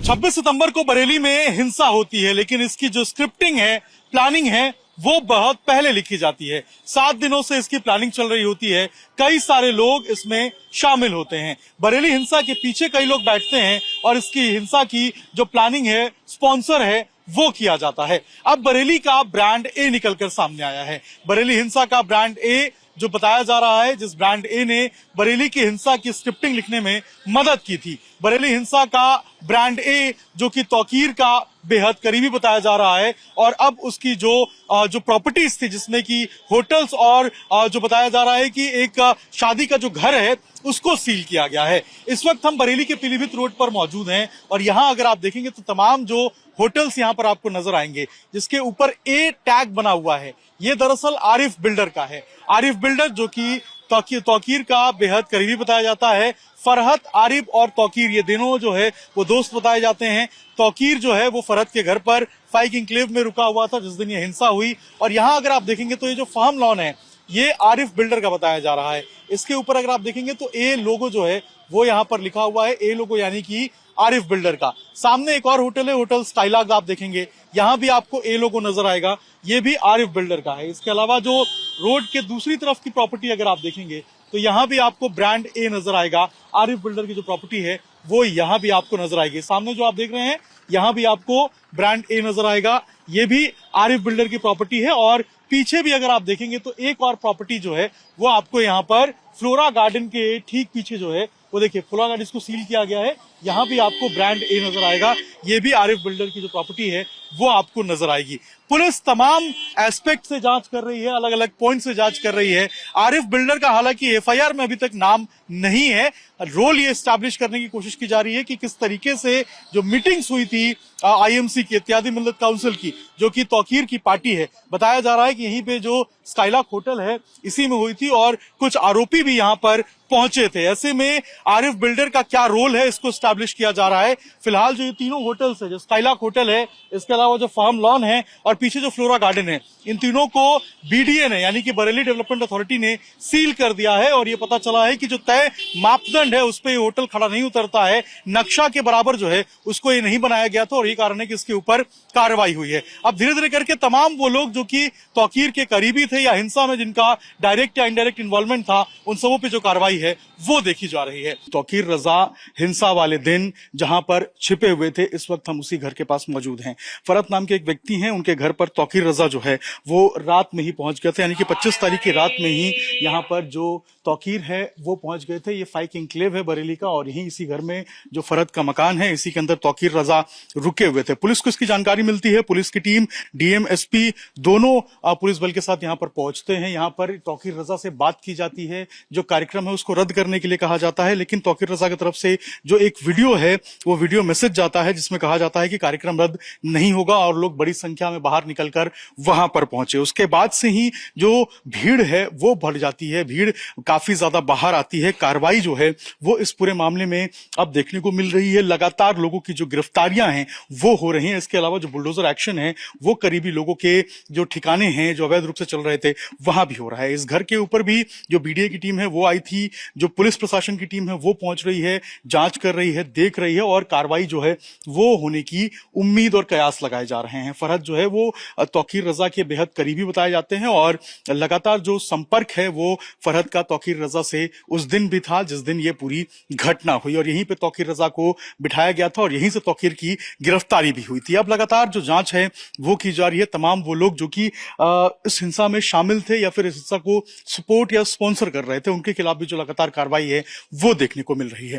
छब्बीस सितंबर को बरेली में हिंसा होती है, लेकिन इसकी जो स्क्रिप्टिंग है, प्लानिंग है, वो बहुत पहले लिखी जाती है। 7 दिनों से इसकी प्लानिंग चल रही होती है, कई सारे लोग इसमें शामिल होते हैं। बरेली हिंसा के पीछे कई लोग बैठते हैं और इसकी हिंसा की जो प्लानिंग है, स्पॉन्सर है, वो किया जाता है। अब बरेली का ब्रांड ए निकलकर सामने आया है। बरेली हिंसा का ब्रांड ए जो बताया जा रहा है, जिस ब्रांड ए ने बरेली की हिंसा की स्क्रिप्टिंग लिखने में मदद की थी। बरेली हिंसा का ब्रांड ए जो कि तौकीर का बेहद करीबी बताया जा रहा है, और अब उसकी जो प्रॉपर्टीज थी, जिसमें कि होटल्स और जो बताया जा रहा है कि एक शादी का जो घर है, उसको सील किया गया है। इस वक्त हम बरेली के पीलीभीत रोड पर मौजूद हैं और यहाँ अगर आप देखेंगे तो तमाम जो होटल्स यहाँ पर आपको नजर आएंगे, जिसके ऊपर ए टैग बना हुआ है, ये दरअसल आरिफ बिल्डर का है। आरिफ बिल्डर जो कि तौकीर का बेहद करीबी बताया जाता है। फरहत, आरिफ और तौकीर ये दोनों जो है वो दोस्त बताए जाते हैं। तौकीर जो है वो फरहत के घर पर फाइक इंक्लेव में रुका हुआ था जिस दिन ये हिंसा हुई, और यहाँ अगर आप देखेंगे तो ये जो फार्म लॉन है, ये आरिफ बिल्डर का बताया जा रहा है। इसके ऊपर अगर आप देखेंगे तो ए लोगो जो है वो यहाँ पर लिखा हुआ है, ए लोगो यानी कि आरिफ बिल्डर का। सामने एक और होटल है, होटल स्काईलार्क, आप देखेंगे यहाँ भी आपको ए लोगो नजर आएगा, ये भी आरिफ बिल्डर का है। इसके अलावा जो रोड के दूसरी तरफ की प्रॉपर्टी अगर आप देखेंगे तो यहाँ भी आपको ब्रांड ए नजर आएगा। आरिफ बिल्डर की जो प्रॉपर्टी है वो यहाँ भी आपको नजर आएगी। सामने जो आप देख रहे हैं यहाँ भी आपको ब्रांड ए नजर आएगा, ये भी आरिफ बिल्डर की प्रॉपर्टी है। और पीछे भी अगर आप देखेंगे तो एक और प्रॉपर्टी जो है वो आपको यहाँ पर फ्लोरा गार्डन के ठीक पीछे जो है वो देखिए, फ्लोरा गार्डन इसको सील किया गया है, यहाँ भी आपको ब्रांड ए नजर आएगा। ये भी आरिफ बिल्डर की जो प्रॉपर्टी है वो आपको नजर आएगी। पुलिस तमाम एस्पेक्ट से जांच कर रही है, अलग अलग पॉइंट से जांच कर रही है। आरिफ बिल्डर का हालांकि एफआईआर में अभी तक नाम नहीं है। रोल ये एस्टैब्लिश करने की कोशिश की जा रही है कि किस तरीके से जो मीटिंग्स हुई थी आईएमसी की, इत्यादि मिल्लत काउंसिल की, जो कि तौकीर की पार्टी है, बताया जा रहा है कि यहीं पे जो स्काईलार्क होटल है इसी में हुई थी और कुछ आरोपी भी यहाँ पर पहुंचे थे। ऐसे में आरिफ बिल्डर का क्या रोल है इसको स्टैब्लिश किया जा रहा है। फिलहाल जो ये तीनों होटल्स है, जो स्काईलार्क होटल है, इसके अलावा जो फार्म लॉन है और पीछे जो फ्लोरा गार्डन है, इन तीनों को बीडीए ने यानी कि बरेली डेवलपमेंट अथॉरिटी ने सील कर दिया है। और ये पता चला है कि जो तय मापदंड है उस पर ये होटल खड़ा नहीं उतरता है, नक्शा के बराबर जो है उसको ये नहीं बनाया गया था, और यही कारण है कि इसके ऊपर कार्रवाई हुई है। अब धीरे धीरे करके तमाम वो लोग जो कि तौकीर के करीबी थे या हिंसा में जिनका डायरेक्ट या इनडायरेक्ट इन्वॉल्वमेंट था, उन सबों पे जो कार्रवाई है वो देखी जा रही है। तौकीर रजा हिंसा वाले दिन जहां पर छिपे हुए थे, इस वक्त हम उसी घर के पास मौजूद हैं। फरहत नाम के एक व्यक्ति हैं, उनके घर पर तौकीर रजा जो है वो रात में ही पहुंच गए थे, यानी कि 25 तारीख की रात में ही यहाँ पर जो तौकीर है वो पहुंच गए थे। ये फाइक इंक्लेव है बरेली का, और यहीं इसी घर में जो फरहत का मकान है, इसी के अंदर तौकीर रजा रुके हुए थे। पुलिस को इसकी जानकारी मिलती है, पुलिस की टीम, डीएम, एसपी दोनों पुलिस बल के साथ यहाँ पर पहुंचते हैं। यहाँ पर तौकीर रजा से बात की जाती है, जो कार्यक्रम है उसको रद्द करने के लिए कहा जाता है, लेकिन तौकीर रजा की तरफ से जो एक वीडियो है वो वीडियो मैसेज जाता है जिसमें कहा जाता है कि कार्यक्रम रद्द नहीं होगा, और लोग बड़ी संख्या में बाहर निकलकर वहां पर पहुंचे। उसके बाद से ही जो भीड़ है वो बढ़ जाती है, भीड़ काफी ज्यादा बाहर आती है। कार्रवाई जो है वो इस पूरे मामले में अब देखने को मिल रही है। लगातार लोगों की जो गिरफ्तारियां हैं वो हो रही हैं। इसके अलावा जो बुलडोजर एक्शन है वो करीबी लोगों के जो ठिकाने हैं जो अवैध रूप से चल रहे थे वहां भी हो रहा है। इस घर के ऊपर भी जो बीडीए की टीम है वो आई थी, जो पुलिस प्रशासन की टीम है वो पहुंच रही है, जांच कर रही है, देख रही है, और कार्रवाई जो है वो होने की उम्मीद और कयास लगाए जा रहे हैं। फरहत जो है वो तौकीर रजा के बेहद करीबी बताए जाते हैं, और लगातार जो संपर्क है वो फरहत का तौकीर रजा से उस दिन भी था जिस दिन ये पूरी घटना हुई, और यहीं पे तौकीर रजा को बिठाया गया था और यहीं से तौकीर की गिरफ्तारी भी हुई थी। अब लगातार जो जांच है वो की जा रही है। तमाम वो लोग जो कि इस हिंसा में शामिल थे या फिर इस हिंसा को सपोर्ट या स्पॉन्सर कर रहे थे, उनके खिलाफ भी जो लगातार कार्रवाई है वो देखने को मिल रही है।